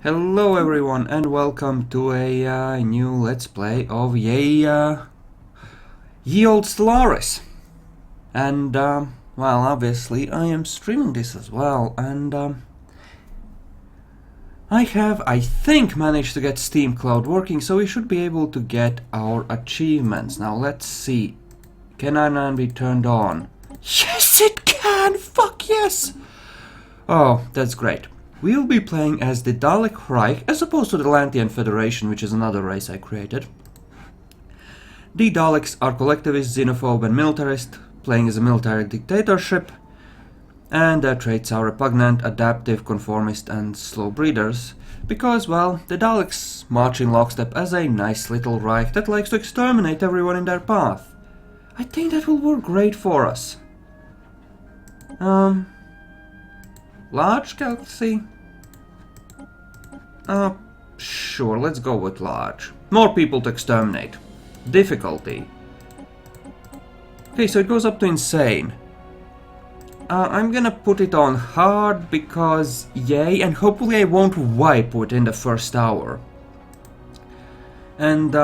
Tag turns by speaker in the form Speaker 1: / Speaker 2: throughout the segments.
Speaker 1: Hello everyone and welcome to a new Let's Play of ye old Stellaris. And well, obviously I am streaming this as well, and I have, I think, managed to get Steam Cloud working, so we should be able to get our achievements. Now let's see, can I be turned on? Yes it can! Fuck yes! Oh, that's great. We'll be playing as the Dalek Reich, as opposed to the Lantian Federation, which is another race I created. The Daleks are collectivist, xenophobe and militarist, playing as a military dictatorship, and their traits are repugnant, adaptive, conformist and slow breeders, because, well, the Daleks march in lockstep as a nice little Reich that likes to exterminate everyone in their path. I think that will work great for us. Large galaxy? Sure, let's go with large. More people to exterminate. Difficulty. Okay, so it goes up to insane. I'm gonna put it on hard because yay, and hopefully I won't wipe within the first hour. And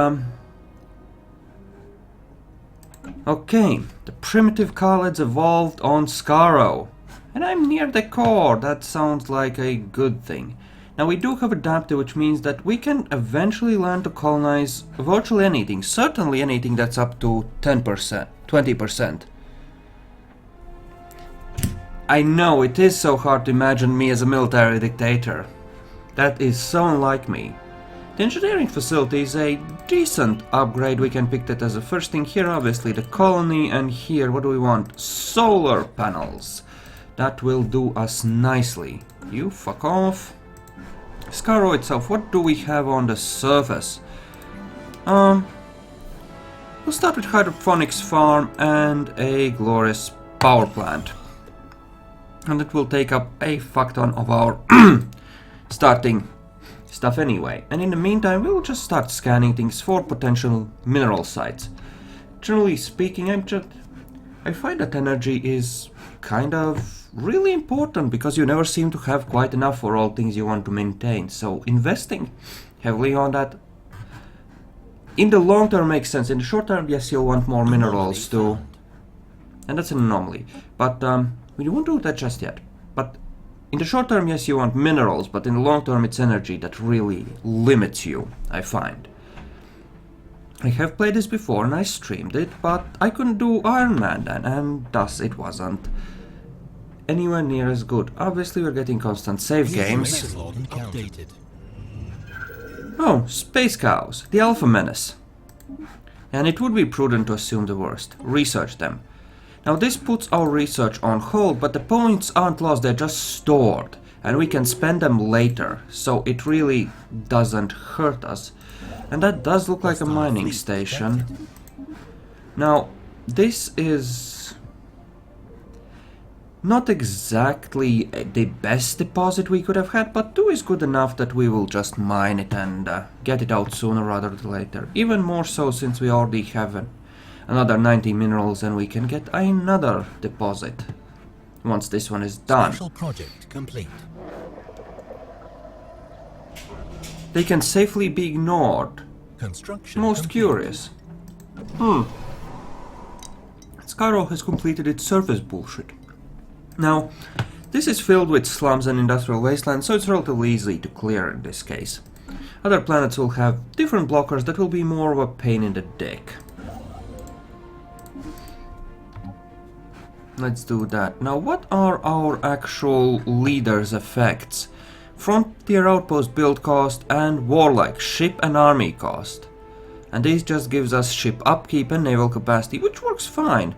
Speaker 1: okay, the primitive Khaleds evolved on Skaro. And I'm near the core, that sounds like a good thing. Now we do have adaptive, which means that we can eventually learn to colonize virtually anything, certainly anything that's up to 10%, 20%. I know, it is so hard to imagine me as a military dictator. That is so unlike me. The engineering facility is a decent upgrade, we can pick that as the first thing here, obviously the colony, and here, what do we want? Solar panels. That will do us nicely. You fuck off. Skaro itself, what do we have on the surface? We'll start with hydroponics farm and a glorious power plant. And it will take up a fuck ton of our starting stuff anyway. And in the meantime, we'll just start scanning things for potential mineral sites. Generally speaking, I find that energy is kind of really important because you never seem to have quite enough for all things you want to maintain. So investing heavily on that in the long term makes sense. In the short term, yes, you'll want more minerals too. And that's an anomaly. But we won't do that just yet. But in the short term, yes, you want minerals, but in the long term, it's energy that really limits you, I find. I have played this before and I streamed it, but I couldn't do Iron Man then, and thus it wasn't anywhere near as good. Obviously, we're getting constant save games. Oh, Space Cows, the Alpha Menace. And it would be prudent to assume the worst. Research them. Now this puts our research on hold, but the points aren't lost, they're just stored. And we can spend them later, so it really doesn't hurt us. And that does look like a mining station. Now, this is not exactly the best deposit we could have had, but 2 is good enough that we will just mine it and get it out sooner rather than later. Even more so since we already have another 90 minerals and we can get another deposit once this one is done.
Speaker 2: Special project complete.
Speaker 1: They can safely be ignored.
Speaker 2: Construction
Speaker 1: Most
Speaker 2: complete.
Speaker 1: curious. Skaro has completed its surface bullshit. Now, this is filled with slums and industrial wastelands, so it's relatively easy to clear in this case. Other planets will have different blockers that will be more of a pain in the dick. Let's do that. Now, what are our actual leaders' effects? Frontier outpost build cost and warlike ship and army cost. And this just gives us ship upkeep and naval capacity, which works fine.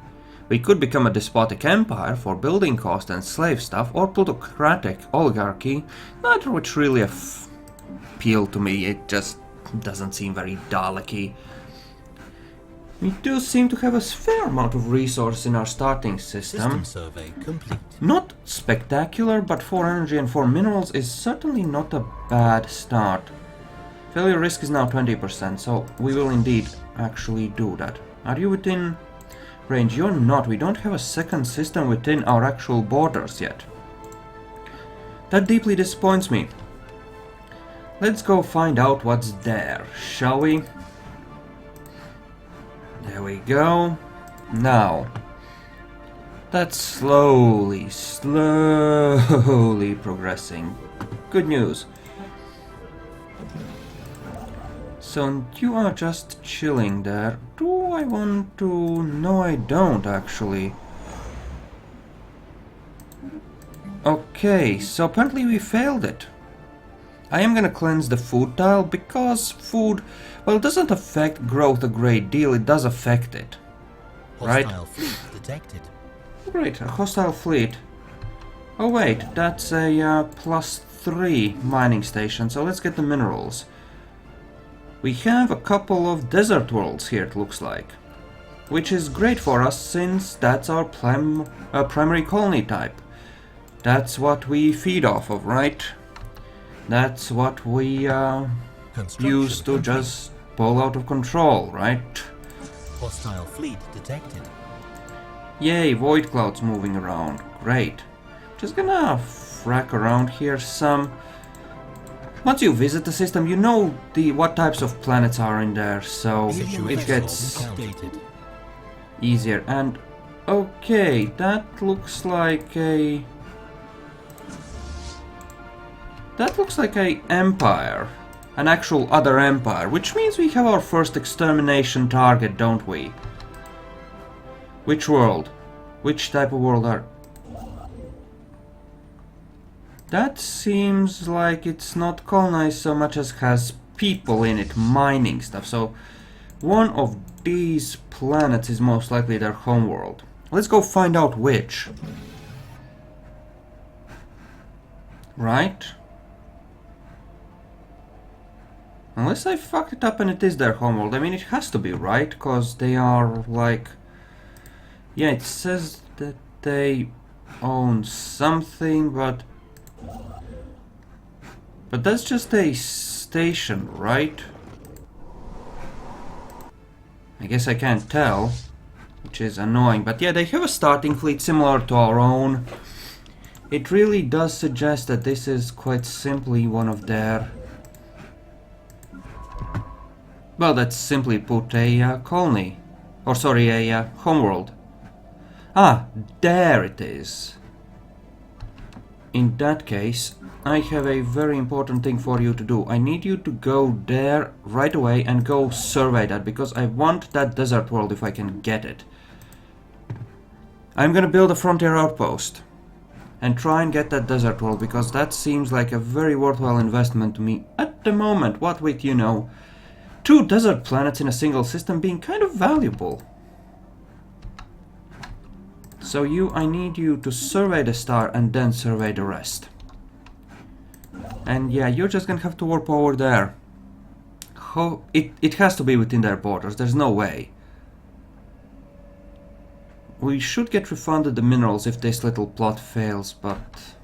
Speaker 1: We could become a despotic empire for building cost and slave stuff, or plutocratic oligarchy, neither which really appeal to me. It just doesn't seem very Dalek-y. We do seem to have a fair amount of resources in our starting system.
Speaker 2: Survey complete.
Speaker 1: Not spectacular, but for energy and for minerals is certainly not a bad start. Failure risk is now 20%, so we will indeed actually do that. Are you within range? You're not. We don't have a second system within our actual borders yet. That deeply disappoints me. Let's go find out what's there, shall we? There we go. Now, that's slowly progressing. Good news. So you are just chilling there. Do I want to... No, I don't actually. Okay, so apparently we failed it. I am gonna cleanse the food tile because food, well, it doesn't affect growth a great deal, it does affect it. Right?
Speaker 2: Hostile fleet detected.
Speaker 1: Great, a hostile fleet. Oh wait, that's a +3 mining station, so let's get the minerals. We have a couple of desert worlds here, it looks like. Which is great for us since that's our primary colony type. That's what we feed off of, right? That's what we use to just pull out of control, right?
Speaker 2: Hostile fleet detected.
Speaker 1: Yay, void clouds moving around. Great. Just gonna frack around here some. Once you visit the system, you know what types of planets are in there, so it gets easier. And okay, that looks like a... That looks like a empire. An actual other empire, which means we have our first extermination target, don't we? Which world? Which type of world are... That seems like it's not colonized so much as has people in it mining stuff, so one of these planets is most likely their homeworld. Let's go find out which. Right? Unless I fucked it up and it is their homeworld. I mean, it has to be, right? Because they are like... Yeah, it says that they own something, but that's just a station, right? I guess I can't tell, which is annoying. But yeah, they have a starting fleet similar to our own. It really does suggest that this is quite simply one of their... Well, that's simply put a colony. Or sorry, a homeworld. Ah, there it is. In that case, I have a very important thing for you to do. I need you to go there right away and go survey that, because I want that desert world if I can get it. I'm gonna build a frontier outpost and try and get that desert world, because that seems like a very worthwhile investment to me at the moment, what with, you know, 2 desert planets in a single system being kind of valuable. So I need you to survey the star and then survey the rest. And yeah, you're just gonna have to warp over there. It has to be within their borders, there's no way. We should get refunded the minerals if this little plot fails, but...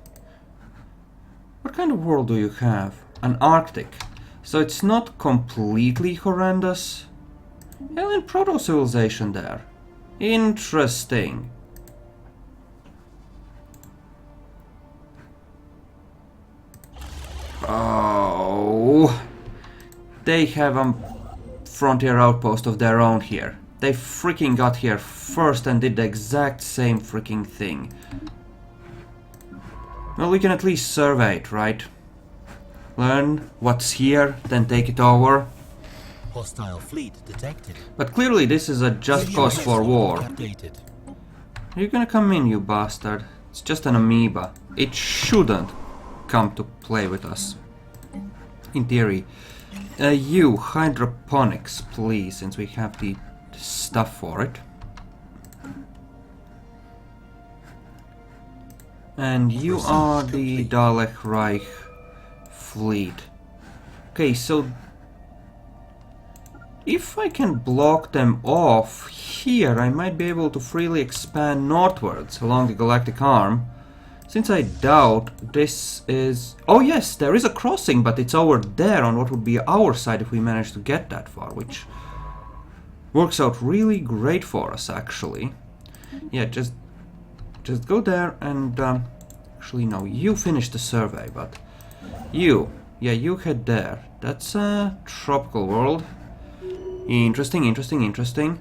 Speaker 1: What kind of world do you have? An Arctic. So it's not completely horrendous. Alien proto-civilization there. Interesting. Oh, they have a frontier outpost of their own here. They freaking got here first and did the exact same freaking thing. Well, we can at least survey it, right? Learn what's here, then take it over.
Speaker 2: Hostile fleet detected.
Speaker 1: But clearly this is a just cause for war.
Speaker 2: Updated.
Speaker 1: Are you gonna come in, you bastard? It's just an amoeba. It shouldn't come to play with us. In theory. You, hydroponics, please, since we have the stuff for it. And you are the Dalek Reich fleet. Okay, so if I can block them off here, I might be able to freely expand northwards along the galactic arm. Since I doubt this is... Oh yes, there is a crossing, but it's over there on what would be our side if we manage to get that far, which works out really great for us, actually. Yeah, just go there and... actually, no, you finish the survey, but you Yeah, you head there. That's a tropical world. Interesting, interesting, interesting.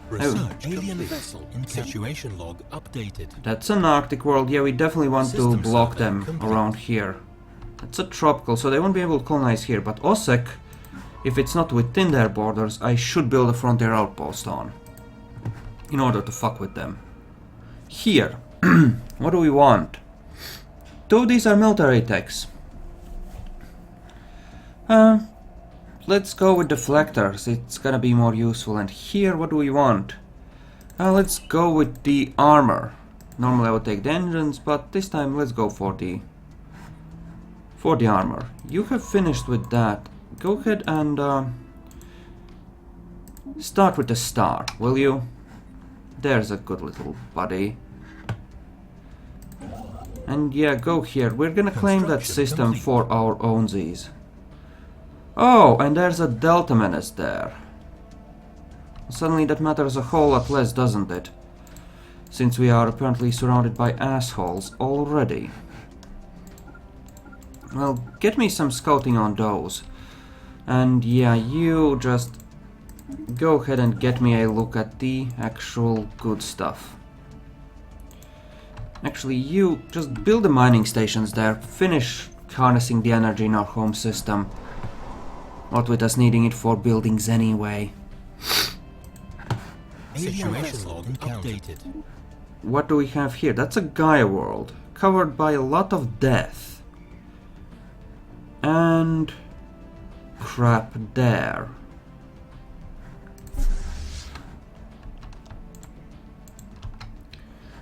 Speaker 2: Research alien vessel in situation log updated.
Speaker 1: That's an Arctic world. Yeah, we definitely want to
Speaker 2: System
Speaker 1: block
Speaker 2: survey
Speaker 1: them
Speaker 2: complete.
Speaker 1: around here. That's a tropical, so they won't be able to colonize here. But Osek, if it's not within their borders, I should build a frontier outpost on. In order to fuck with them. Here. What do we want? Two of these are military techs. Let's go with deflectors. It's gonna be more useful. And here, what do we want? Let's go with the armor. Normally I would take the engines, but this time let's go for the armor. You have finished with that. Go ahead and start with the star, will you? There's a good little buddy. And yeah, go here. We're gonna claim that system for our ownsies. Oh, and there's a Delta Menace there. Suddenly that matters a whole lot less, doesn't it? Since we are apparently surrounded by assholes already. Well, get me some scouting on those. And yeah, you just go ahead and get me a look at the actual good stuff. Actually, you just build the mining stations there, finish harnessing the energy in our home system. What with us needing it for buildings anyway.
Speaker 2: Situation log updated.
Speaker 1: What do we have here? That's a Gaia world, covered by a lot of death. And crap there.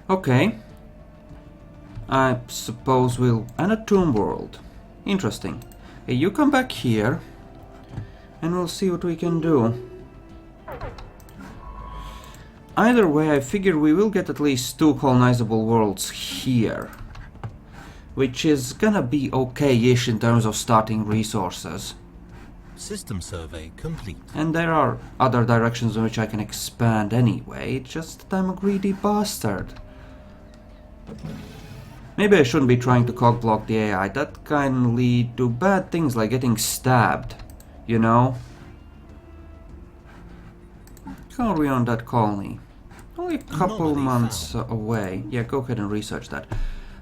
Speaker 1: Okay. I suppose we'll... And a tomb world. Interesting. Hey, you come back here. And we'll see what we can do. Either way, I figure we will get at least 2 colonizable worlds here. Which is gonna be okay-ish in terms of starting resources.
Speaker 2: System survey complete.
Speaker 1: And there are other directions in which I can expand anyway, just that I'm a greedy bastard. Maybe I shouldn't be trying to cockblock the AI, that can lead to bad things like getting stabbed, you know? How are we on that colony? Only a couple months away. Yeah, go ahead and research that.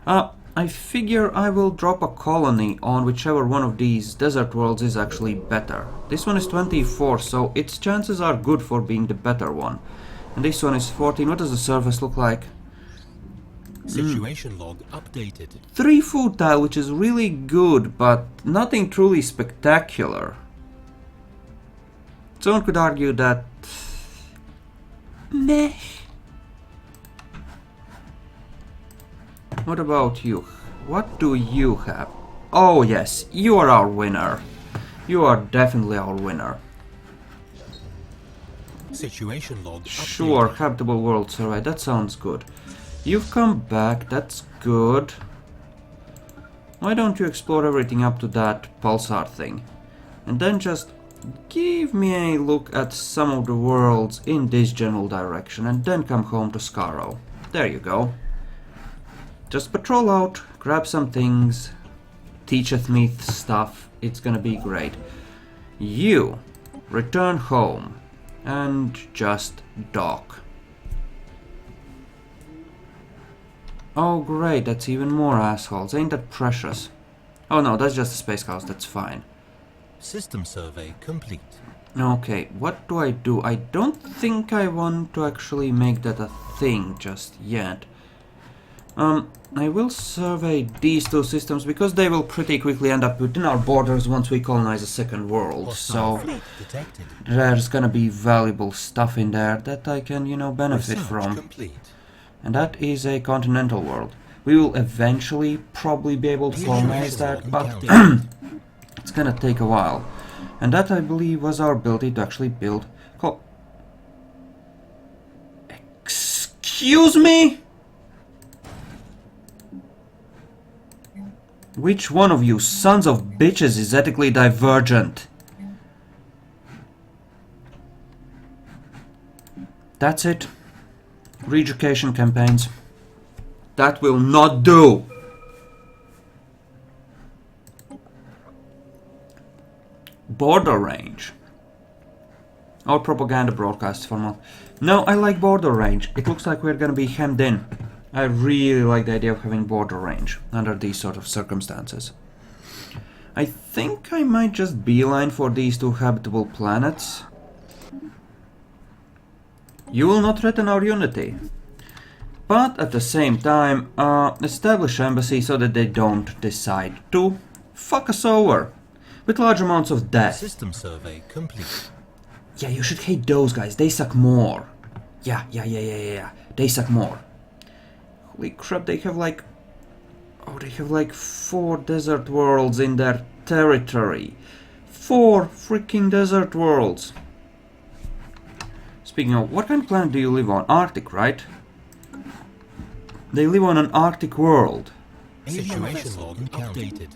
Speaker 1: I figure I will drop a colony on whichever one of these desert worlds is actually better. This one is 24, so its chances are good for being the better one. And this one is 14. What does the surface look like?
Speaker 2: Situation log updated.
Speaker 1: 3 food tile, which is really good, but nothing truly spectacular. Someone could argue that... Meh. What about you? What do you have? Oh yes, you are our winner. You are definitely our winner.
Speaker 2: Situation log updated.
Speaker 1: Sure, habitable world survey, that sounds good. You've come back, that's good. Why don't you explore everything up to that pulsar thing? And then just give me a look at some of the worlds in this general direction and then come home to Skaro. There you go. Just patrol out, grab some things, teacheth me stuff, it's gonna be great. You return home and just dock. Oh great, that's even more assholes, ain't that precious? Oh no, that's just a space house, that's fine.
Speaker 2: System survey complete.
Speaker 1: Okay, what do? I don't think I want to actually make that a thing just yet. I will survey these 2 systems because they will pretty quickly end up within our borders once we colonize a second world.
Speaker 2: Hostile
Speaker 1: So
Speaker 2: fleet detected.
Speaker 1: there's gonna be valuable stuff in there that I can, you know, benefit
Speaker 2: Research
Speaker 1: from.
Speaker 2: complete.
Speaker 1: And that is a continental world. We will eventually probably be able to colonize that, but it's gonna take a while. And that, I believe, was our ability to actually build... Excuse me? Which one of you sons of bitches is ethically divergent? That's it. Re-education campaigns. That will not do! Border range. Or propaganda broadcast format. No, I like border range. It looks like we're gonna be hemmed in. I really like the idea of having border range under these sort of circumstances. I think I might just beeline for these two habitable planets. You will not threaten our unity. But at the same time, establish embassy so that they don't decide to fuck us over with large amounts of death.
Speaker 2: System survey complete.
Speaker 1: Yeah, you should hate those guys. They suck more. Yeah. They suck more. Holy crap, they have like... Oh, they have like 4 desert worlds in their territory. 4 freaking desert worlds. Speaking of, what kind of planet do you live on? Arctic, right? They live on an Arctic world.
Speaker 2: Situation log updated.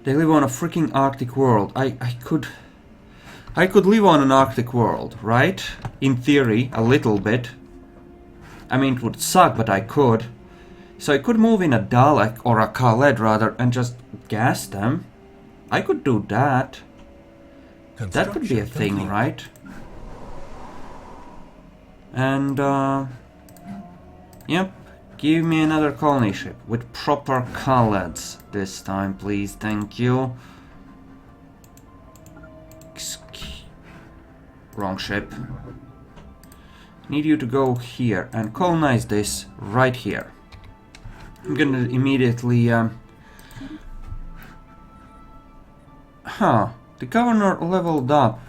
Speaker 1: They live on a freaking Arctic world. I could live on an Arctic world, right? In theory, a little bit. I mean, it would suck, but I could. So I could move in a Dalek, or a Khaled rather, and just gas them. I could do that. That could be a thing,
Speaker 2: complete.
Speaker 1: right? And, yep. Give me another colony ship with proper Khaleds this time, please. Thank you. Wrong ship. Need you to go here and colonize this right here. I'm gonna immediately, the governor leveled up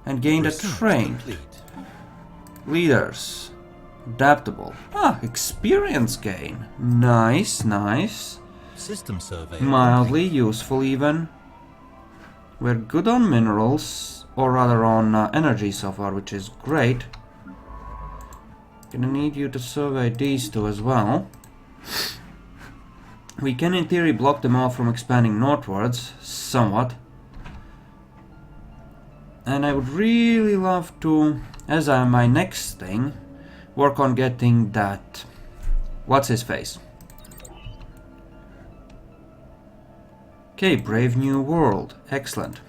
Speaker 1: and gained a
Speaker 2: Research
Speaker 1: train.
Speaker 2: complete.
Speaker 1: Leaders. Adaptable. Experience gain. Nice.
Speaker 2: System survey
Speaker 1: Mildly
Speaker 2: complete.
Speaker 1: useful even. We're good on minerals, or rather on energy so far, which is great. Gonna need you to survey these two as well. We can in theory block them off from expanding northwards, somewhat. And I would really love to, as my next thing, work on getting that... What's his face? Okay, Brave New World. Excellent.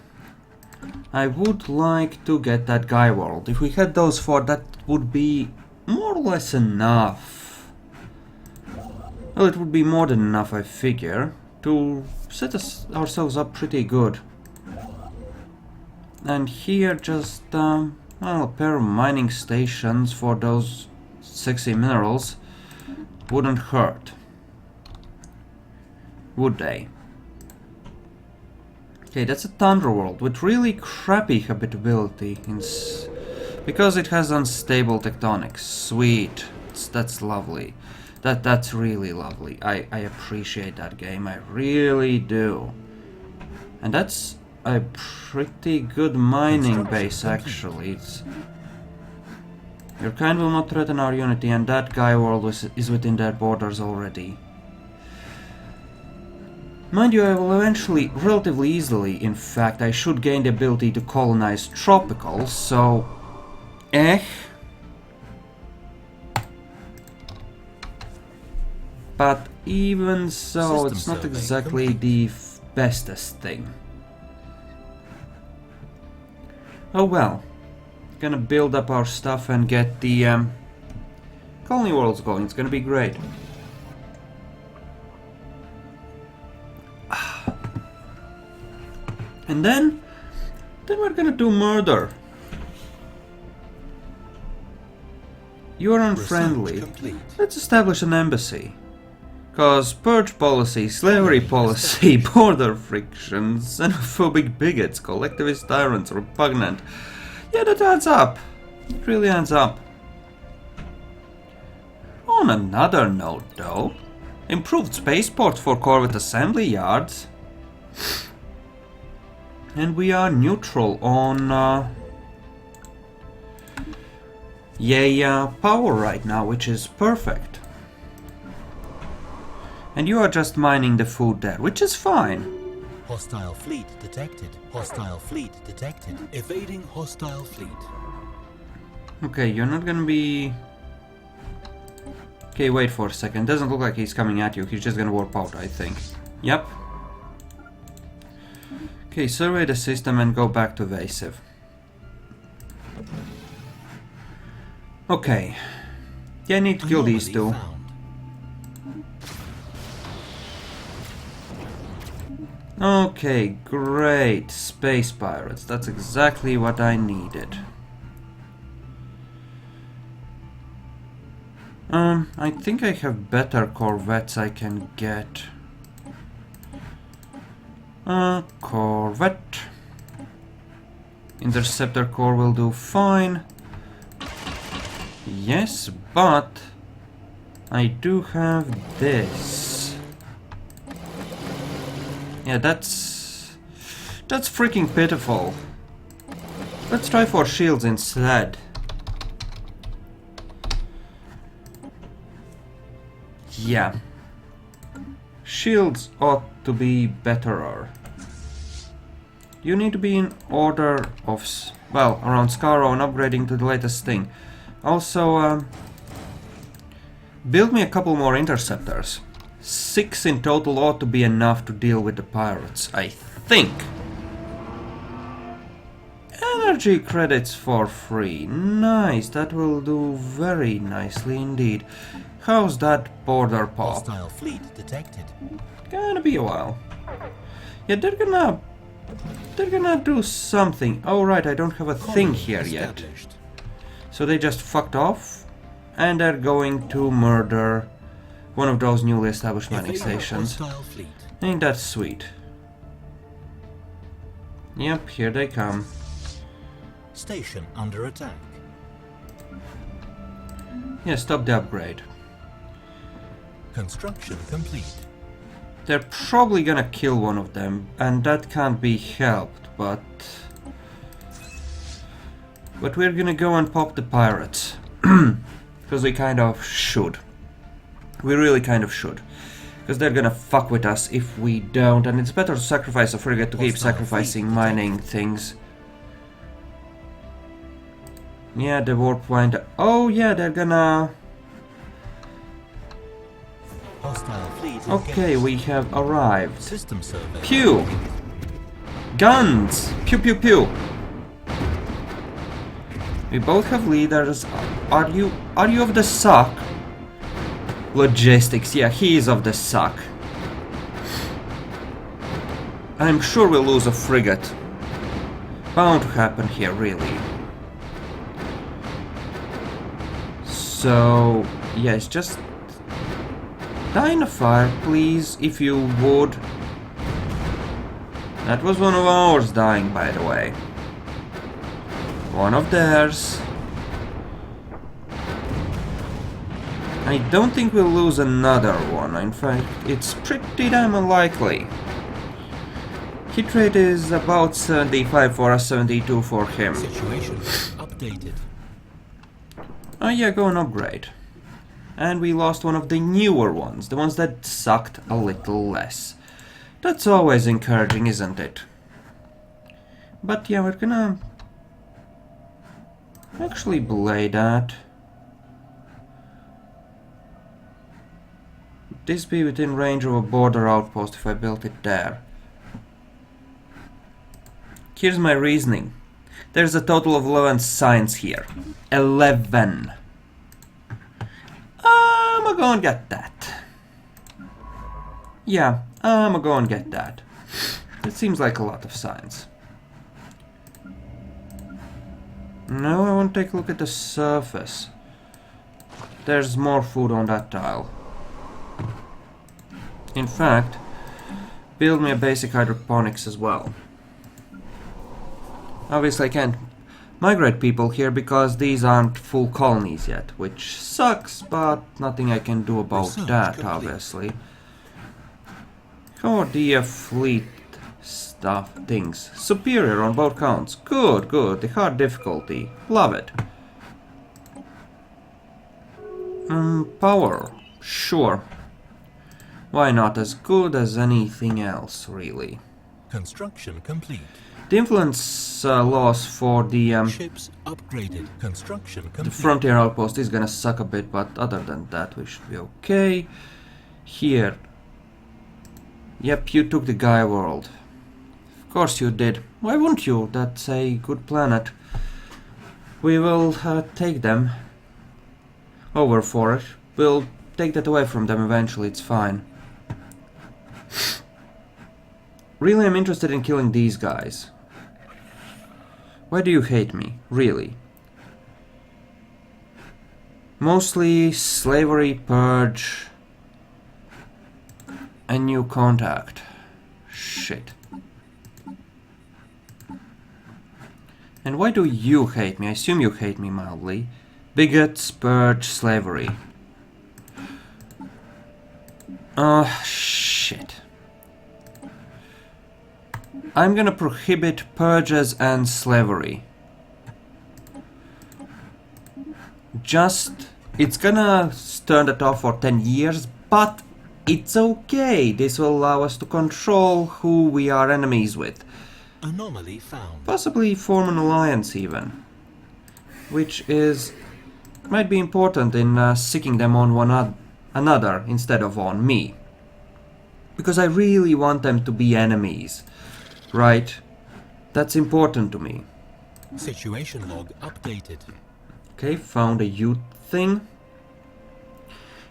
Speaker 1: I would like to get that guy world. If we had those 4, that would be more or less enough. Well, it would be more than enough, I figure, to set ourselves up pretty good. And here just, well, a pair of mining stations for those sexy minerals wouldn't hurt. Would they? Okay, that's a Tundra world with really crappy habitability because it has unstable tectonics. Sweet. That's lovely. That's really lovely. I appreciate that game. I really do. And that's a pretty good mining base, actually. Your kind will not threaten our unity, and that guy world is within their borders already. Mind you, I will eventually, relatively easily, in fact, I should gain the ability to colonize tropicals, so... But even so,
Speaker 2: System
Speaker 1: it's not
Speaker 2: survey
Speaker 1: exactly
Speaker 2: complete.
Speaker 1: the bestest thing. Oh well. Gonna build up our stuff and get the colony worlds going. It's gonna be great. And then we're gonna do murder. You are unfriendly.
Speaker 2: Research complete.
Speaker 1: Let's establish an embassy. Cause purge policy, slavery policy, border frictions, xenophobic bigots, collectivist tyrants, repugnant. Yeah, that adds up. It really adds up. On another note, though, improved spaceport for Corvette assembly yards. And we are neutral on power right now, which is perfect. And you are just mining the food there, which is fine.
Speaker 2: Hostile fleet detected. Hostile fleet detected. Evading hostile fleet.
Speaker 1: Okay, you're not gonna be... Okay, wait for a second. Doesn't look like he's coming at you. He's just gonna warp out, I think. Yep. Okay, survey the system and go back to evasive. Okay. Yeah, I need to kill these two.
Speaker 2: Found.
Speaker 1: Okay, great. Space pirates. That's exactly what I needed. I think I have better corvettes I can get. Corvette. Interceptor core will do fine. Yes, but I do have this. Yeah, that's freaking pitiful. Let's try for shields instead. Yeah. Shields ought to be betterer. You need to be in order of, well, around Scarrow and upgrading to the latest thing. Also, build me a couple more interceptors. 6 in total ought to be enough to deal with the pirates, I think. Energy credits for free. Nice, that will do very nicely indeed. How's that border pop?
Speaker 2: Hostile fleet detected.
Speaker 1: Gonna be a while. Yeah, they're gonna do something. Oh right, I don't have a thing here yet. So they just fucked off, and they're going to murder one of those newly established mining stations. Ain't that sweet? Yep, here they come.
Speaker 2: Station under attack.
Speaker 1: Yeah, stop the upgrade.
Speaker 2: Construction complete.
Speaker 1: They're probably gonna kill one of them, and that can't be helped, but we're gonna go and pop the pirates. Because we kind of should. We really kind of should. Because they're gonna fuck with us if we don't, and it's better to sacrifice a frigate to keep sacrificing mining things. Yeah, the warp point. Oh yeah, they're gonna...
Speaker 2: Hostile fleet
Speaker 1: Okay, we have arrived.
Speaker 2: System survey.
Speaker 1: Pew! Guns! Pew pew pew! We both have leaders. Are you of the suck? Logistics, yeah, he is of the suck. I'm sure we'll lose a frigate. Bound to happen here, really. So, yes, just die in a fire, please, if you would. That was one of ours dying, by the way. One of theirs. I don't think we'll lose another one. In fact, it's pretty damn unlikely. Hit rate is about 75 for us, 72 for him.
Speaker 2: Situation updated.
Speaker 1: Oh yeah, go and upgrade. And we lost one of the newer ones, the ones that sucked a little less. That's always encouraging, isn't it? But yeah, we're gonna actually blade that. Would this be within range of a border outpost if I built it there? Here's my reasoning. There's a total of 11 signs here. 11. I'm gonna get that. Yeah, I'm gonna get that. It seems like a lot of signs. Now I want to take a look at the surface. There's more food on that tile. In fact, build me a basic hydroponics as well. Obviously I can't migrate people here because these aren't full colonies yet, which sucks, but nothing I can do about that, obviously. How are the fleet stuff things? Superior on both counts. Good, good. The hard difficulty. Love it. Power. Sure. Why not? As good as anything else, really.
Speaker 2: Construction complete.
Speaker 1: The influence loss for the
Speaker 2: Ships upgraded. Construction complete.
Speaker 1: the frontier outpost is gonna suck a bit, but other than that we should be okay. Here. Yep, you took the Gaia world. Of course you did. Why wouldn't you? That's a good planet. We will take them over for it. We'll take that away from them eventually, it's fine. Really, I'm interested in killing these guys. Why do you hate me? Really? Mostly slavery, purge, and new contact. Shit. And why do you hate me? I assume you hate me mildly. Bigots, purge, slavery. Shit. I'm gonna prohibit purges and slavery. It's gonna turn that off for 10 years, but it's okay. This will allow us to control who we are enemies with.
Speaker 2: Anomaly found.
Speaker 1: Possibly form an alliance even. Which might be important in sicking them on one another instead of on me. Because I really want them to be enemies. Right? That's important to me.
Speaker 2: Situation log updated.
Speaker 1: Okay, found a youth thing.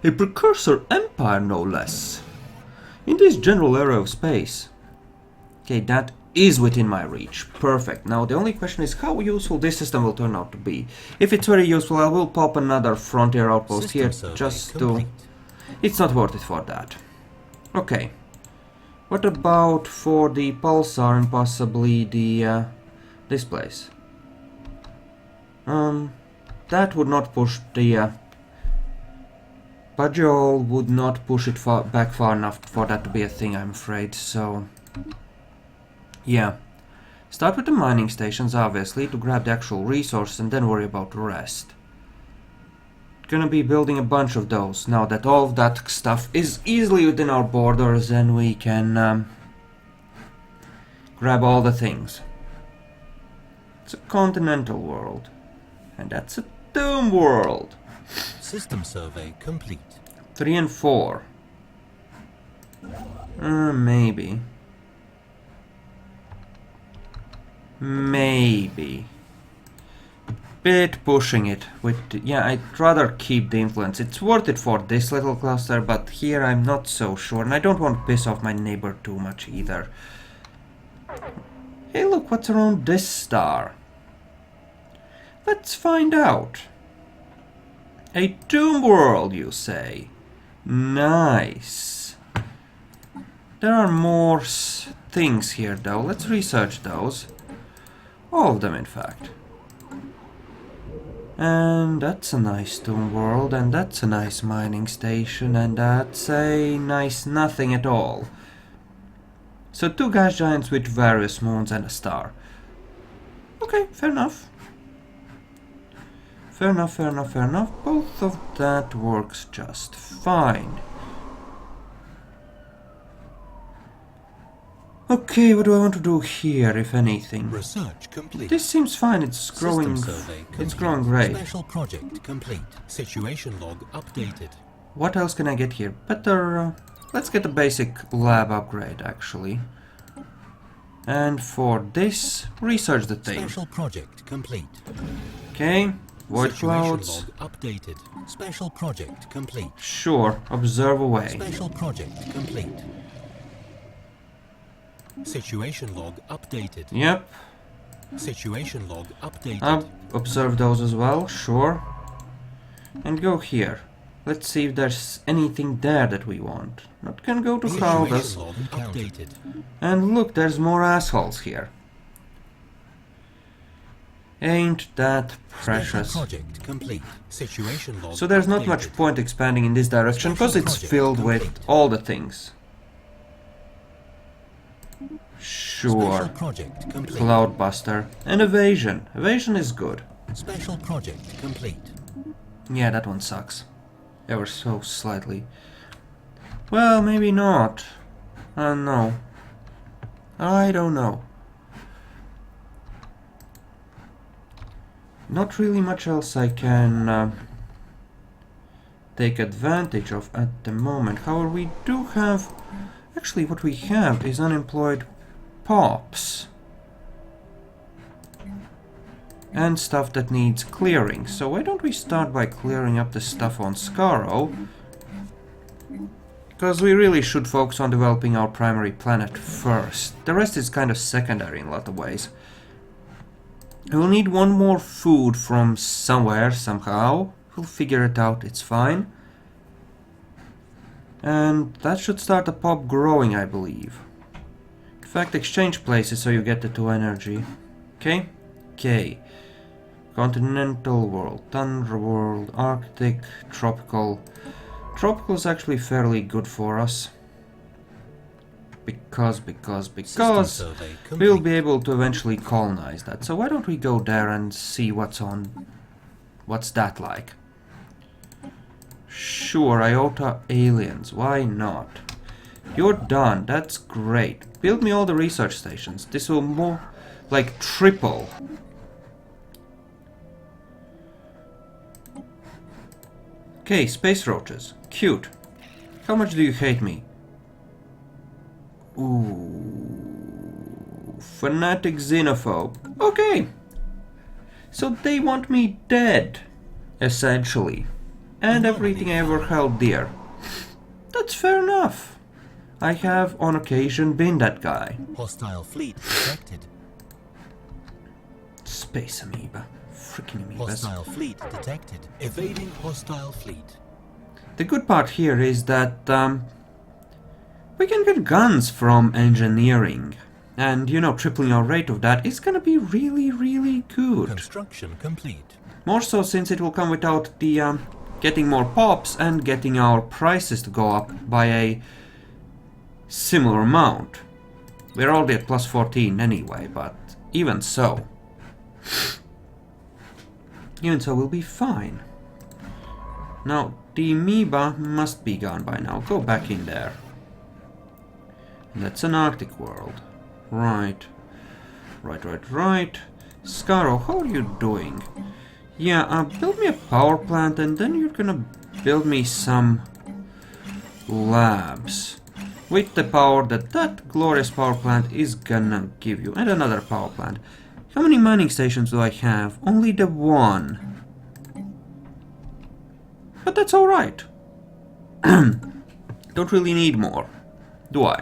Speaker 1: A precursor empire, no less. In this general area of space. Okay, that is within my reach. Perfect. Now the only question is how useful this system will turn out to be. If it's very useful, I will pop another frontier outpost here just to... It's not worth it for that. Okay. What about for the pulsar and possibly the this place? That would not push the Bajol would not push it back far enough for that to be a thing, I'm afraid, so... Yeah. Start with the mining stations, obviously, to grab the actual resources and then worry about the rest. Gonna be building a bunch of those, now that all of that stuff is easily within our borders and we can grab all the things. It's a continental world. And that's a tomb world.
Speaker 2: System survey complete.
Speaker 1: 3 and 4. Maybe. Maybe. Bit pushing it with... Yeah, I'd rather keep the influence. It's worth it for this little cluster, but here I'm not so sure. And I don't want to piss off my neighbor too much either. Hey, look, what's around this star? Let's find out. A tomb world, you say? Nice. There are more things here, though. Let's research those. All of them, in fact. And that's a nice tomb world, and that's a nice mining station, and that's a nice nothing at all. So 2 gas giants with various moons and a star. Okay, fair enough. Fair enough, fair enough, fair enough. Both of that works just fine. Okay, what do I want to do here, if anything?
Speaker 2: Research complete.
Speaker 1: This seems fine. It's growing. It's growing great.
Speaker 2: Special project complete. Situation log updated.
Speaker 1: What else can I get here? Better. Let's get a basic lab upgrade, actually. And for this, research the thing.
Speaker 2: Special project complete.
Speaker 1: Okay. Void
Speaker 2: Situation
Speaker 1: clouds.
Speaker 2: log updated. Special project complete.
Speaker 1: Sure. Observe away.
Speaker 2: Special project complete. Situation log updated.
Speaker 1: Yep.
Speaker 2: Situation log updated.
Speaker 1: Observe those as well. Sure. And go here. Let's see if there's anything there that we want. Not gonna go to Haldas.
Speaker 2: Situation log updated.
Speaker 1: And look, there's more assholes here. Ain't that precious.
Speaker 2: Special project complete. Situation log
Speaker 1: So there's not
Speaker 2: updated.
Speaker 1: much point expanding in this direction because
Speaker 2: Special
Speaker 1: it's
Speaker 2: project
Speaker 1: filled with
Speaker 2: complete.
Speaker 1: all the things. Sure.
Speaker 2: Special project complete.
Speaker 1: Cloudbuster. And evasion. Evasion is good.
Speaker 2: Special project complete.
Speaker 1: Yeah, that one sucks. Ever so slightly. Well, maybe not. No. I don't know. Not really much else I can take advantage of at the moment. However, we do have... Actually, what we have is unemployed pops. And stuff that needs clearing. So why don't we start by clearing up the stuff on Skaro? Because we really should focus on developing our primary planet first. The rest is kind of secondary in a lot of ways. We'll need one more food from somewhere, somehow. We'll figure it out, it's fine. And that should start the pop growing, I believe. In fact, exchange places so you get the 2 energy. Okay? Okay. Continental world, tundra world, Arctic, tropical. Tropical is actually fairly good for us. Because we'll be able to eventually colonize that. So why don't we go there and see what's that like? Sure, Iota aliens, why not? You're done, that's great. Build me all the research stations. This will more like triple. Okay, space roaches. Cute. How much do you hate me? Ooh. Fanatic xenophobe. Okay. So they want me dead, essentially. And everything I ever held dear. That's fair enough. I have, on occasion, been that guy.
Speaker 2: Hostile fleet detected.
Speaker 1: Space amoeba. Freaking amoebas.
Speaker 2: Hostile fleet detected. Evading hostile fleet.
Speaker 1: The good part here is that we can get guns from engineering. And, you know, tripling our rate of that is gonna be really, really good.
Speaker 2: Construction complete.
Speaker 1: More so since it will come without the getting more pops and getting our prices to go up by a similar amount. We're already at plus 14 anyway, but even so. Even so, we'll be fine. Now, the amoeba must be gone by now. Go back in there. That's an Arctic world. Right. Right. Skaro, how are you doing? Yeah, build me a power plant and then you're gonna build me some labs. With the power that glorious power plant is gonna give you. And another power plant. How many mining stations do I have? Only the 1. But that's alright. Don't really need more, do I?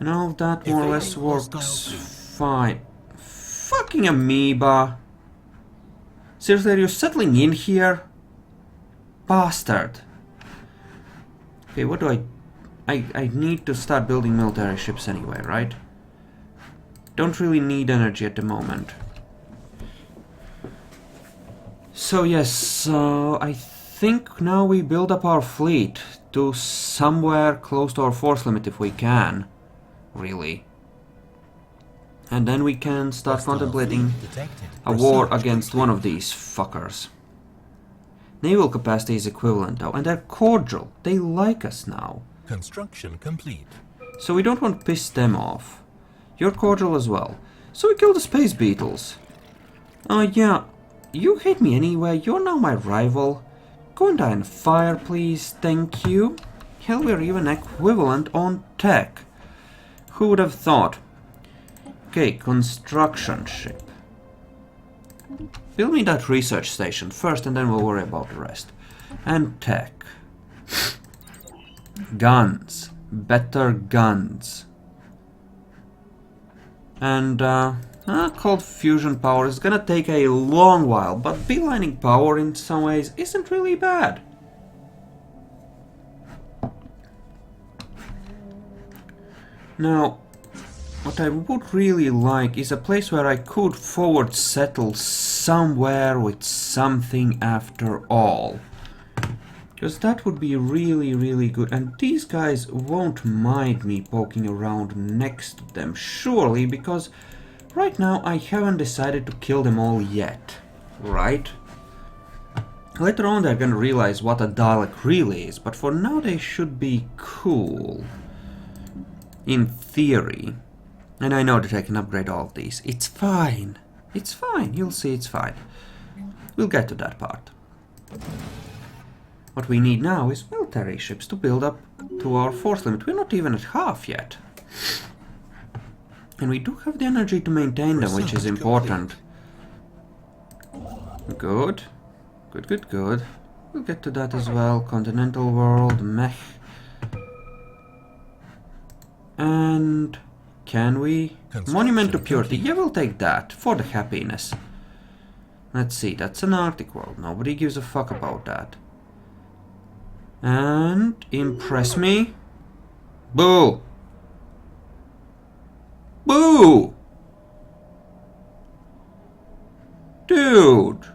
Speaker 1: And all that more or less works fine. Fucking amoeba! Seriously, are you settling in here? Bastard. Okay, what do I need to start building military ships anyway, right? Don't really need energy at the moment. So yes, I think now we build up our fleet to somewhere close to our force limit if we can. Really. And then we can start contemplating a war against one of these fuckers. Naval capacity is equivalent though, and they're cordial. They like us now.
Speaker 2: Construction complete.
Speaker 1: So we don't want to piss them off. You're cordial as well. So we kill the space beetles. Yeah. You hate me anyway. You're now my rival. Go and die in fire, please. Thank you. Hell, we're even equivalent on tech. Who would have thought? Okay, construction ship. Build me that research station first and then we'll worry about the rest. And tech. Guns. Better guns. And, cold fusion power is gonna take a long while, but beelining power in some ways isn't really bad. Now, what I would really like is a place where I could forward settle somewhere with something after all. Because that would be really, really good. And these guys won't mind me poking around next to them, surely, because right now I haven't decided to kill them all yet, right? Later on they're gonna realize what a Dalek really is, but for now they should be cool. In theory. And I know that I can upgrade all of these. It's fine. It's fine. You'll see it's fine. We'll get to that part. What we need now is military ships to build up to our force limit. We're not even at half yet. And we do have the energy to maintain them, which is important. Good. Good, good, good. We'll get to that as well. Continental world, mech. And... can we? Monument to Purity. Yeah, we'll take that. For the happiness. Let's see, that's an Arctic world. Nobody gives a fuck about that. And... impress me. Boo! Boo! Dude!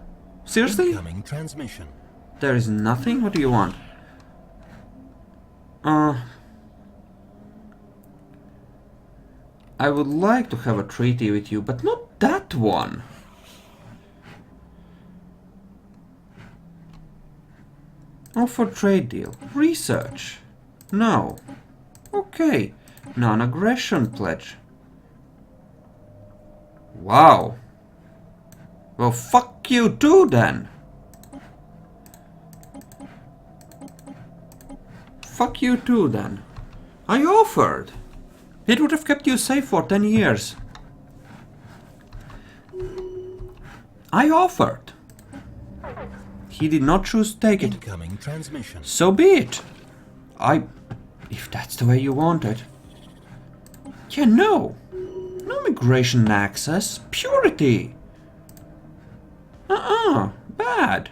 Speaker 1: Seriously?
Speaker 2: Incoming transmission.
Speaker 1: There is nothing? What do you want? I would like to have a treaty with you, but not that one. Offer trade deal. Research. No. Okay. Non-aggression pledge. Wow. Well, fuck you too then. Fuck you too then. I offered. It would have kept you safe for 10 years. I offered. He did not choose to take it.
Speaker 2: Incoming transmission.
Speaker 1: So be it. If that's the way you want it. Yeah, no. No migration access. Purity. Bad.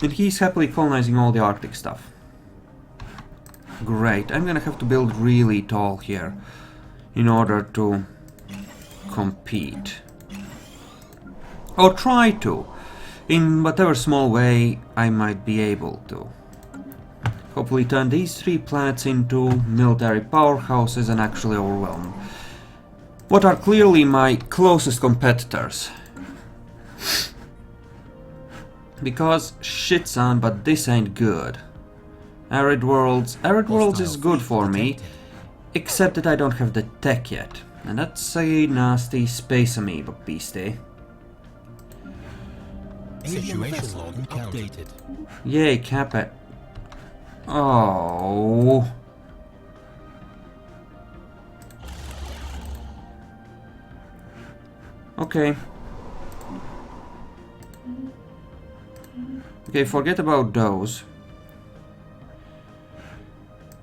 Speaker 1: And he's happily colonizing all the Arctic stuff. Great. I'm gonna have to build really tall here in order to compete. Or try to. In whatever small way I might be able to. Hopefully turn these 3 planets into military powerhouses and actually overwhelm what are clearly my closest competitors. Because shit son, but this ain't good. Arid Worlds is good for me, except that I don't have the tech yet. And that's a nasty space amoeba beastie.
Speaker 2: Situation log updated.
Speaker 1: Yay, cap it. Oh. Okay. Okay, forget about those.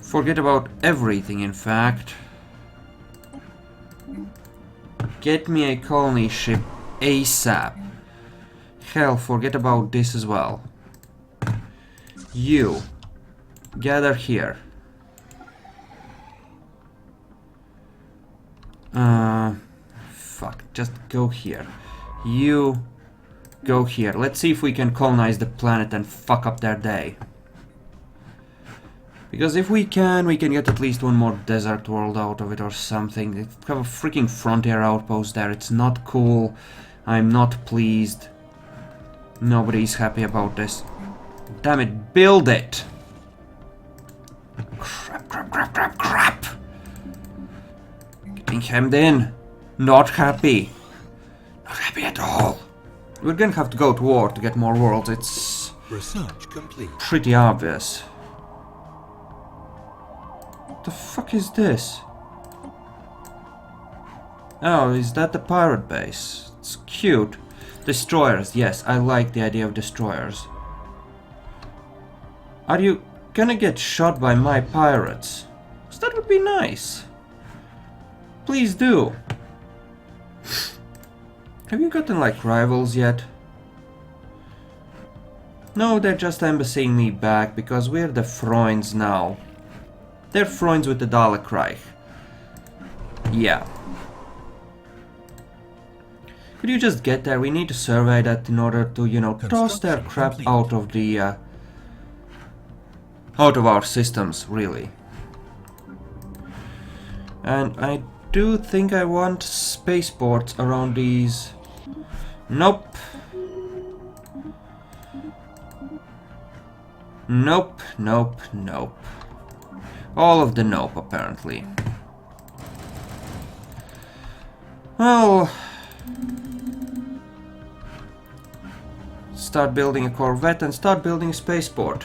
Speaker 1: Forget about everything, in fact. Get me a colony ship ASAP. Hell, forget about this as well. You. Gather here. Fuck. Just go here. You. Go here. Let's see if we can colonize the planet and fuck up their day. Because if we can get at least one more desert world out of it or something. They have a freaking frontier outpost there. It's not cool. I'm not pleased. Nobody's happy about this. Damn it, build it! Crap, crap, crap, crap, crap! Getting hemmed in. Not happy. Not happy at all. We're gonna have to go to war to get more worlds. It's
Speaker 2: research complete.
Speaker 1: Pretty obvious. What the fuck is this? Oh, is that the pirate base? It's cute. Destroyers, yes, I like the idea of destroyers. Are you gonna get shot by my pirates? 'Cause that would be nice. Please do. Have you gotten like rivals yet? No, they're just embassying me back because we're the Freunds now. They're Freunds with the Dalek Reich. Yeah. Could you just get there? We need to survey that in order to, you know, toss their crap out of the out of our systems, really. And I do think I want spaceports around these. Nope. Nope, nope, nope. All of the nope, apparently. Well, start building a corvette and start building a spaceport.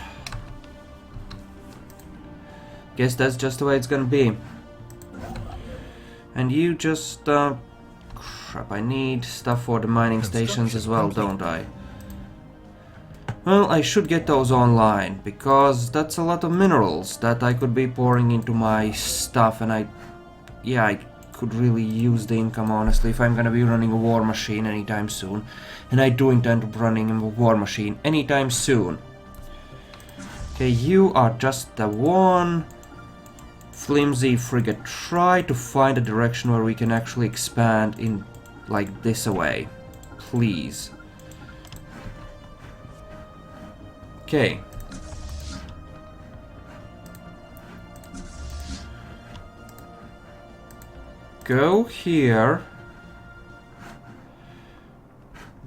Speaker 1: Guess that's just the way it's gonna be. And you just... crap, I need stuff for the mining stations as well, don't I? Well, I should get those online, because that's a lot of minerals that I could be pouring into my stuff, and I could really use the income, honestly, if I'm gonna be running a war machine anytime soon. And I do intend on running a war machine anytime soon. Okay, you are just the one flimsy frigate. Try to find a direction where we can actually expand in, like, this away. Please. Okay. Go here.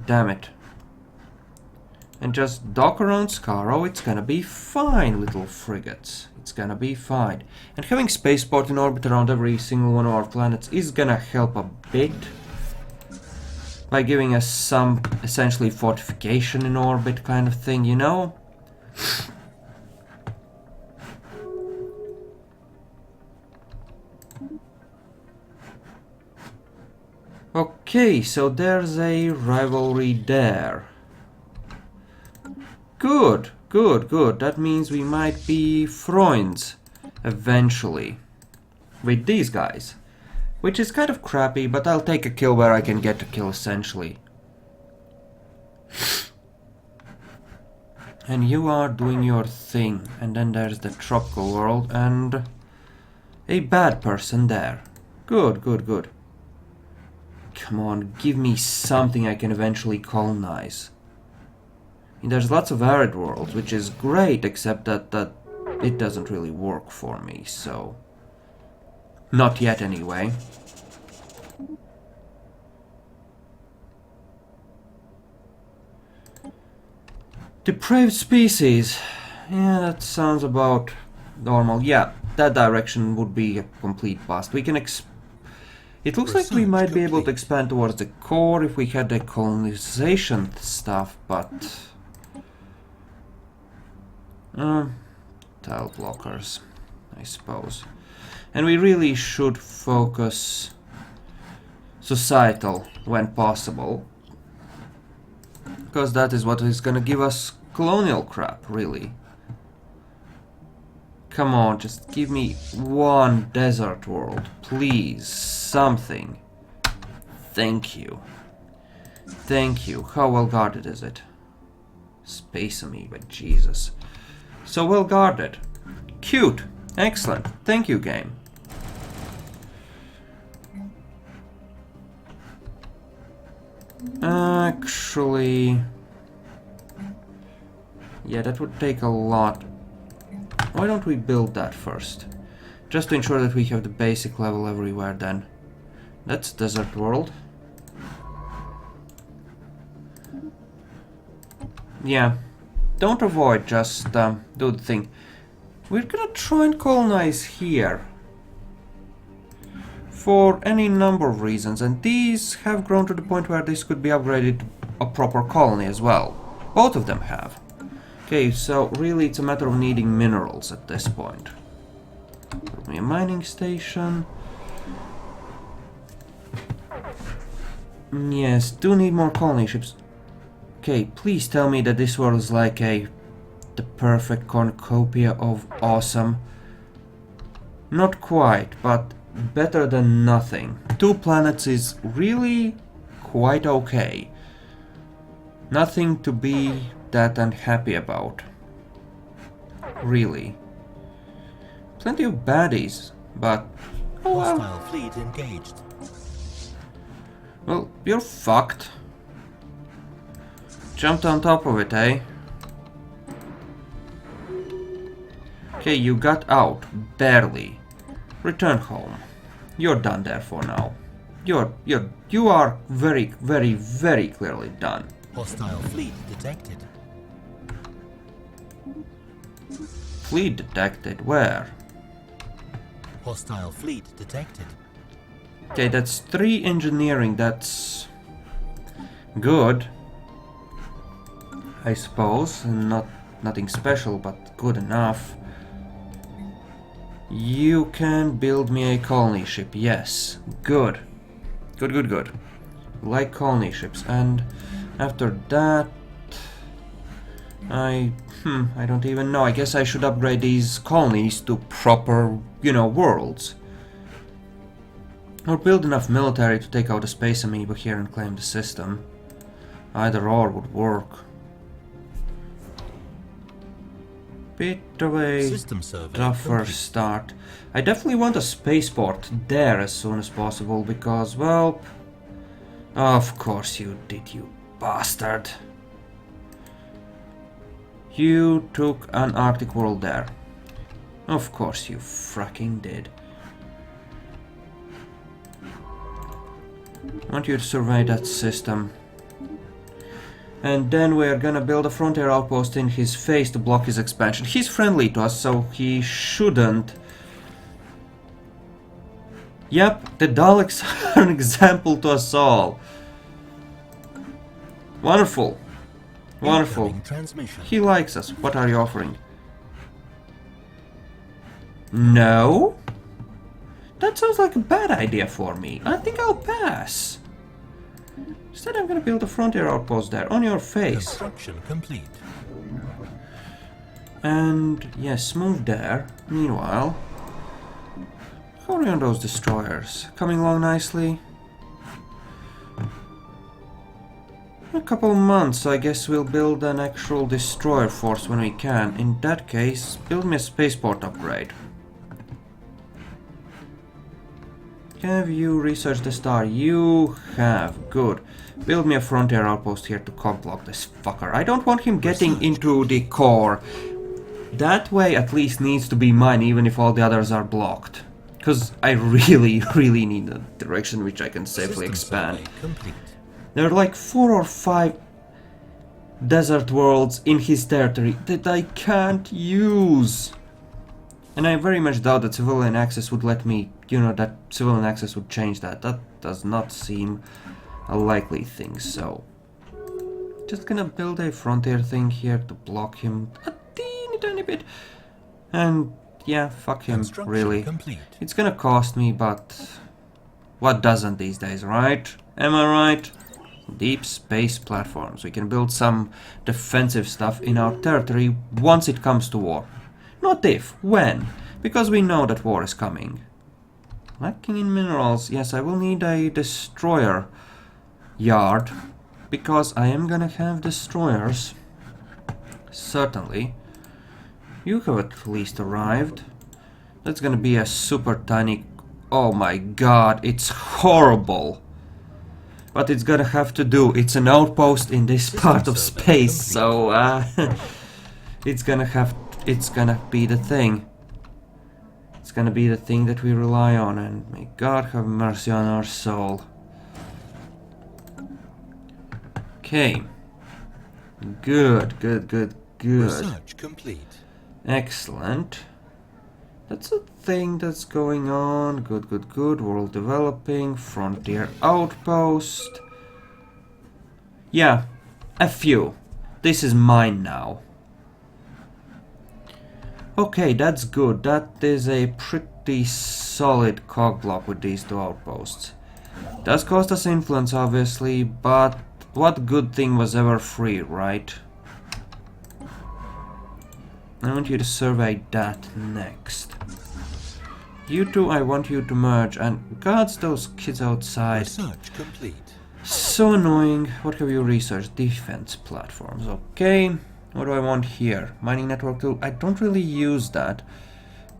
Speaker 1: Damn it. And just dock around Skaro, it's gonna be fine, little frigates. It's gonna be fine. And having spaceport in orbit around every single one of our planets is gonna help a bit. By giving us some, essentially, fortification in orbit kind of thing, you know? Okay, so there's a rivalry there. Good, good, good. That means we might be friends eventually with these guys. Which is kind of crappy, but I'll take a kill where I can get a kill, essentially. And you are doing your thing. And then there's the tropical world and a bad person there. Good, good, good. Come on, give me something I can eventually colonize. And there's lots of arid worlds, which is great, except that it doesn't really work for me, so... Not yet, anyway. Depraved species. Yeah, that sounds about normal. Yeah, that direction would be a complete bust. We can It looks like we might be able to expand towards the core if we had the colonization stuff, but... tile blockers, I suppose. And we really should focus societal when possible. Because that is what is gonna give us colonial crap, really. Come on, just give me one desert world, please. Something. Thank you. Thank you. How well guarded is it? Space amoeba, Jesus. So well guarded. Cute. Excellent. Thank you, game. Actually... yeah, that would take a lot. Why don't we build that first? Just to ensure that we have the basic level everywhere then. That's desert world. Yeah. Don't avoid, just do the thing. We're gonna try and colonize here. For any number of reasons, and these have grown to the point where this could be upgraded to a proper colony as well. Both of them have. Okay, so really it's a matter of needing minerals at this point. Build me a mining station. Yes, do need more colony ships. Okay, please tell me that this world is like the perfect cornucopia of awesome. Not quite, but better than nothing. 2 planets is really quite okay. Nothing to be that unhappy about. Really. Plenty of baddies, but... oh well.
Speaker 2: Hostile fleet engaged.
Speaker 1: Well, you're fucked. Jumped on top of it, eh? Okay, you got out. Barely. Return home. You're done there for now. You are very, very, very clearly done.
Speaker 2: Hostile fleet detected.
Speaker 1: Fleet detected? Where?
Speaker 2: Hostile fleet detected.
Speaker 1: Okay, that's 3 engineering. That's good, I suppose. Nothing special, but good enough. You can build me a colony ship, yes. Good. Good, good, good. Like colony ships. And after that... I don't even know. I guess I should upgrade these colonies to proper, you know, worlds. Or build enough military to take out a space amoeba here and claim the system. Either or would work. Bit of a tougher start. I definitely want a spaceport there as soon as possible because, well... Of course you did, you bastard. You took an Arctic world there. Of course you fracking did. I want you to survey that system. And then we're gonna build a frontier outpost in his face to block his expansion. He's friendly to us, so he shouldn't. Yep, the Daleks are an example to us all. Wonderful. Wonderful. He likes us. What are you offering? No? That sounds like a bad idea for me. I think I'll pass. Instead, I'm gonna build a frontier outpost there, on your face.
Speaker 2: Construction complete.
Speaker 1: And yes, move there. Meanwhile, how are we on those destroyers? Coming along nicely? In a couple of months, I guess we'll build an actual destroyer force when we can. In that case, build me a spaceport upgrade. Have you researched the star? You have. Good. Build me a frontier outpost here to cockblock this fucker. I don't want him getting into the core. That way at least needs to be mine, even if all the others are blocked. Because I really, really need a direction which I can safely expand. There are like 4 or 5 desert worlds in his territory that I can't use. And I very much doubt that civilian access would let me, you know, that civilian access would change that. That does not seem a likely thing, so... Just gonna build a frontier thing here to block him a teeny tiny bit. And yeah, fuck him, really.
Speaker 2: Complete.
Speaker 1: It's gonna cost me, but... What doesn't these days, right? Am I right? Deep space platforms. We can build some defensive stuff in our territory once it comes to war. Not if, when, because we know that war is coming. Lacking in minerals, yes, I will need a destroyer yard, because I am gonna have destroyers. Certainly. You have at least arrived. That's gonna be a super tiny... Oh my god, it's horrible. But it's gonna have to do. It's an outpost in this part of space, so it's gonna be the thing. It's gonna be the thing that we rely on, and may God have mercy on our soul. Okay. Good, good, good, good.
Speaker 2: Research complete.
Speaker 1: Excellent. That's a thing that's going on. Good, good, good. World developing. Frontier outpost. Yeah, a few. This is mine now. Okay, that's good. That is a pretty solid cogblock with these 2 outposts. Does cost us influence, obviously, but what good thing was ever free, right? I want you to survey that next. You two, I want you to merge, and gods, those kids outside.
Speaker 2: Research complete.
Speaker 1: So annoying. What have you researched? Defense platforms. Okay. What do I want here? Mining network tool. I don't really use that,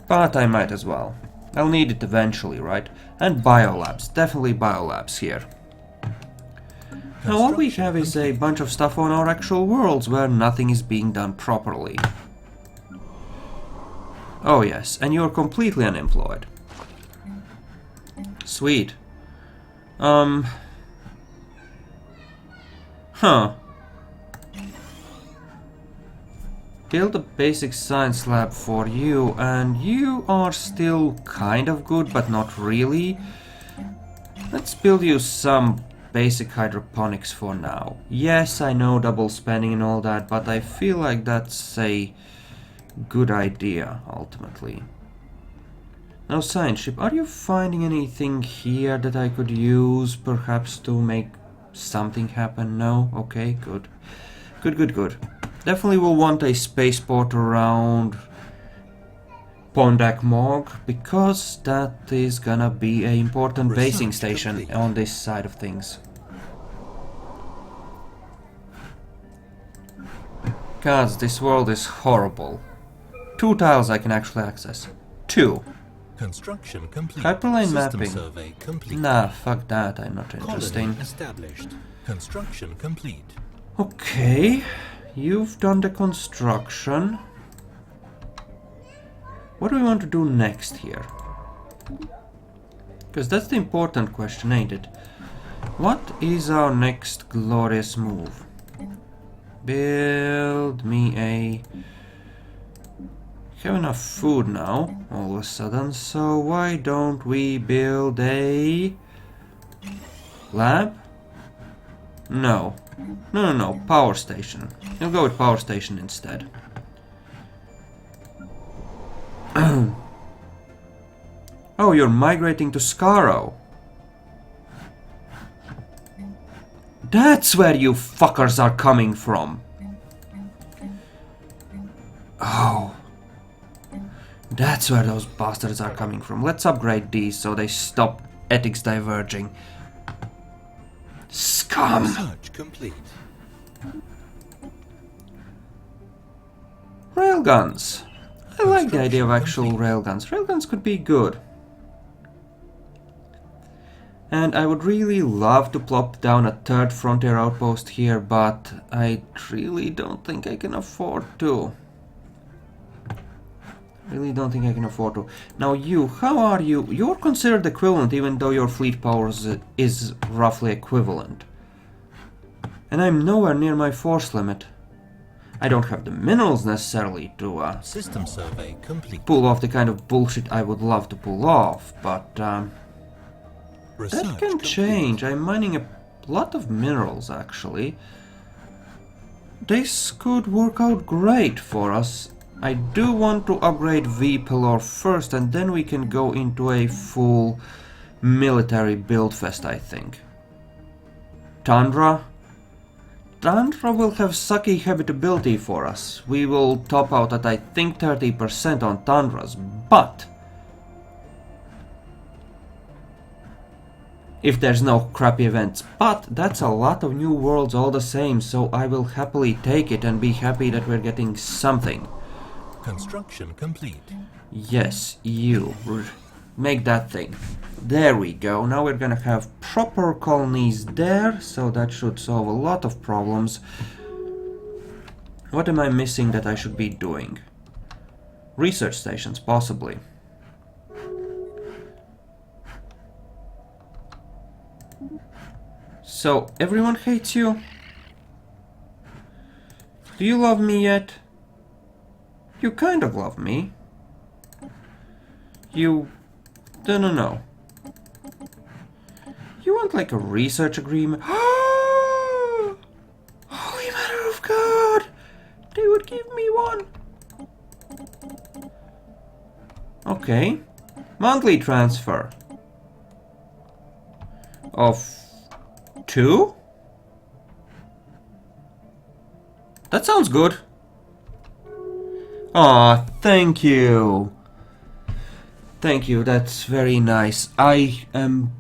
Speaker 1: but I might as well. I'll need it eventually, right? And biolabs. Definitely biolabs here. Now all we have is a bunch of stuff on our actual worlds where nothing is being done properly. Oh yes, and you're completely unemployed. Sweet. Huh. Build a basic science lab for you, and you are still kind of good, but not really. Let's build you some basic hydroponics for now. Yes, I know double spending and all that, but I feel like that's a good idea, ultimately. Now, science ship, are you finding anything here that I could use, perhaps, to make something happen? No? Okay, good. Good. Definitely will want a spaceport around Pondak Morgue, because that is gonna be an important basing station
Speaker 2: complete.
Speaker 1: on this side of things. Gods, this world is horrible. 2 tiles I can actually access. 2.
Speaker 2: Construction complete.
Speaker 1: Hyperlane
Speaker 2: System
Speaker 1: mapping.
Speaker 2: survey complete.
Speaker 1: Nah, fuck that, I'm not interested.
Speaker 2: Colony established. Construction complete.
Speaker 1: Okay, you've done the construction. What do we want to do next here? Because that's the important question, ain't it? What is our next glorious move? Build me a... Have enough food now, all of a sudden, so why don't we build a... lab? No. No, power station. We'll go with power station instead. Oh, you're migrating to Skaro. That's where you fuckers are coming from. Oh. That's where those bastards are coming from. Let's upgrade these so they stop ethics diverging. Scum!
Speaker 2: Research complete.
Speaker 1: Railguns. I like the idea of actual railguns. Railguns could be good. And I would really love to plop down a 3rd frontier outpost here, but I really don't think I can afford to. Really don't think I can afford to. Now you, how are you? You're considered equivalent even though your fleet power is roughly equivalent. And I'm nowhere near my force limit. I don't have the minerals necessarily to
Speaker 2: System survey complete.
Speaker 1: pull off the kind of bullshit I would love to pull off, but that
Speaker 2: Research
Speaker 1: can
Speaker 2: complete.
Speaker 1: change. I'm mining a lot of minerals actually. This could work out great for us. I do want to upgrade V-Pillar first, and then we can go into a full military build fest, I think. Tundra? Tundra will have sucky habitability for us. We will top out at I think 30% on Tundras, but if there's no crappy events. But that's a lot of new worlds all the same, so I will happily take it and be happy that we're getting something.
Speaker 2: Construction complete.
Speaker 1: Yes, you. Make that thing. There we go. Now we're gonna have proper colonies there, so that should solve a lot of problems. What am I missing that I should be doing? Research stations, possibly. So, everyone hates you? Do you love me yet? You kind of love me. You... No. You want like a research agreement? Holy Mother of God! They would give me one. Okay. Monthly transfer. Of 2? That sounds good. Aw, thank you. Thank you, that's very nice. I am...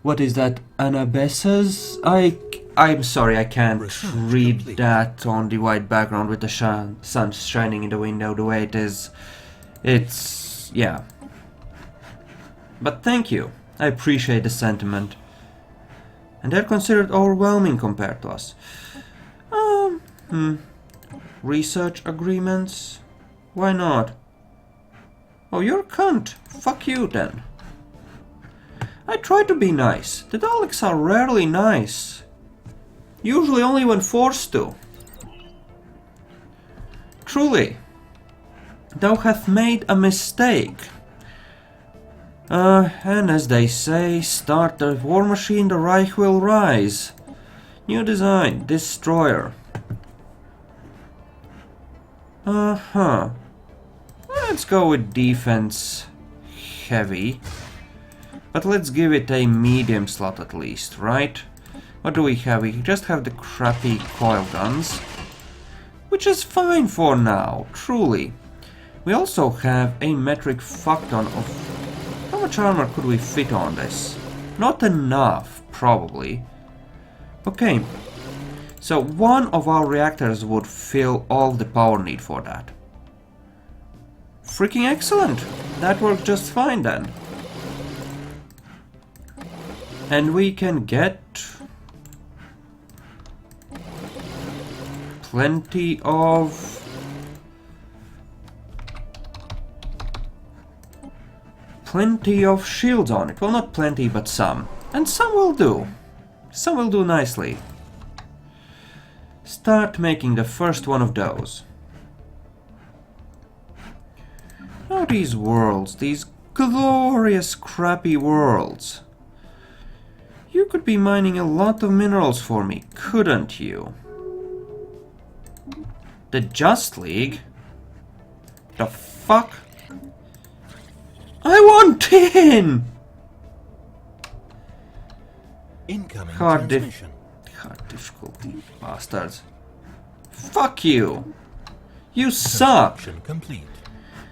Speaker 1: What is that? Anabessas? I'm sorry, I can't read that on the white background with the sun shining in the window the way it is. It's... yeah. But thank you. I appreciate the sentiment. And they're considered overwhelming compared to us. Research agreements? Why not? Oh, you're a cunt. Fuck you then. I try to be nice. The Daleks are rarely nice. Usually only when forced to. Truly. Thou hast made a mistake. And as they say, start the war machine, the Reich will rise. New design, destroyer. Let's go with defense heavy. But let's give it a medium slot at least, right? What do we have? We just have the crappy coil guns, which is fine for now, truly. We also have a metric fuckton of... How much armor could we fit on this? Not enough, probably. Okay, so one of our reactors would fill all the power need for that. Freaking excellent! That works just fine then. And we can get plenty of shields on it. Well, not plenty, but some. And some will do. Some will do nicely. Start making the first one of those. Now these worlds, these glorious crappy worlds. You could be mining a lot of minerals for me, couldn't you? The Just League? The fuck? I want in!
Speaker 2: Incoming
Speaker 1: Hard
Speaker 2: transmission.
Speaker 1: Hard difficulty, bastards. Fuck you! You suck!
Speaker 2: Construction complete.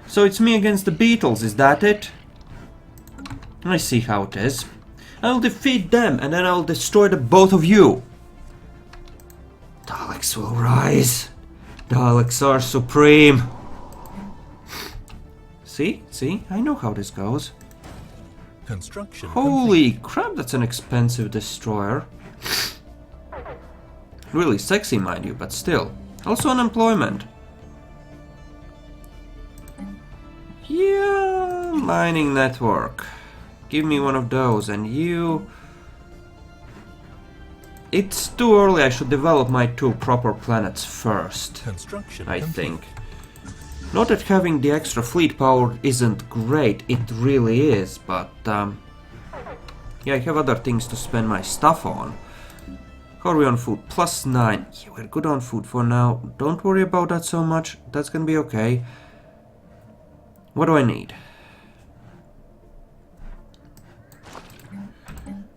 Speaker 1: So it's me against the Beatles, is that it? I see how it is. I'll defeat them and then I'll destroy the both of you. Daleks will rise. Daleks are supreme. See? See? I know how this goes.
Speaker 2: Construction
Speaker 1: Holy crap, that's an expensive destroyer. Really sexy, mind you, but still. Also unemployment. Yeah, mining network. Give me one of those, and you... It's too early, I should develop my 2 proper planets first.
Speaker 2: Construction
Speaker 1: I
Speaker 2: complete.
Speaker 1: think. Not that having the extra fleet power isn't great, it really is, but yeah, I have other things to spend my stuff on. How are we on food? +9. Yeah, we're good on food for now. Don't worry about that so much, that's gonna be okay. What do I need?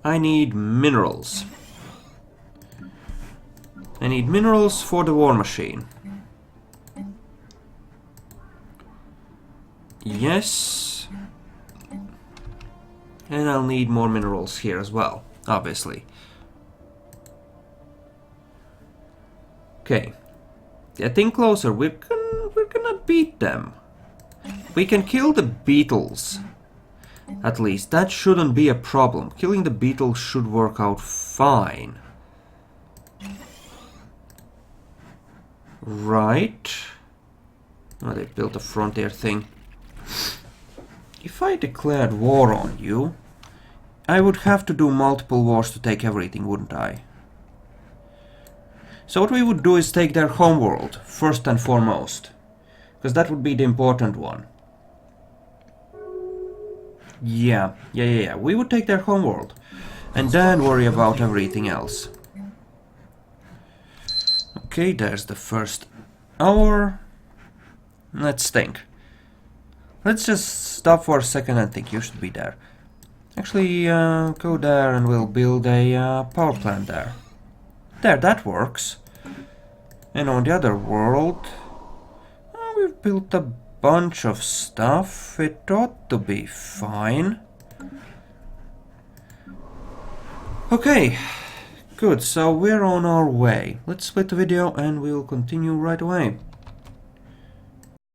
Speaker 1: I need minerals. I need minerals for the war machine. Yes. And I'll need more minerals here as well, obviously. Okay. Getting closer. We're gonna beat them. We can kill the Beatles. At least, that shouldn't be a problem. Killing the Beatles should work out fine. Right. Oh, they built a frontier thing. If I declared war on you, I would have to do multiple wars to take everything, wouldn't I? So what we would do is take their homeworld, first and foremost. Because that would be the important one. Yeah. We would take their homeworld. And then worry about everything else. Okay, there's the first hour. Let's think. Let's just stop for a second and think. You should be there. Actually, go there and we'll build a power plant there. There, that works. And on the other world, we've built a bunch of stuff. It ought to be fine. Okay, good. So we're on our way. Let's split the video and we'll continue right away.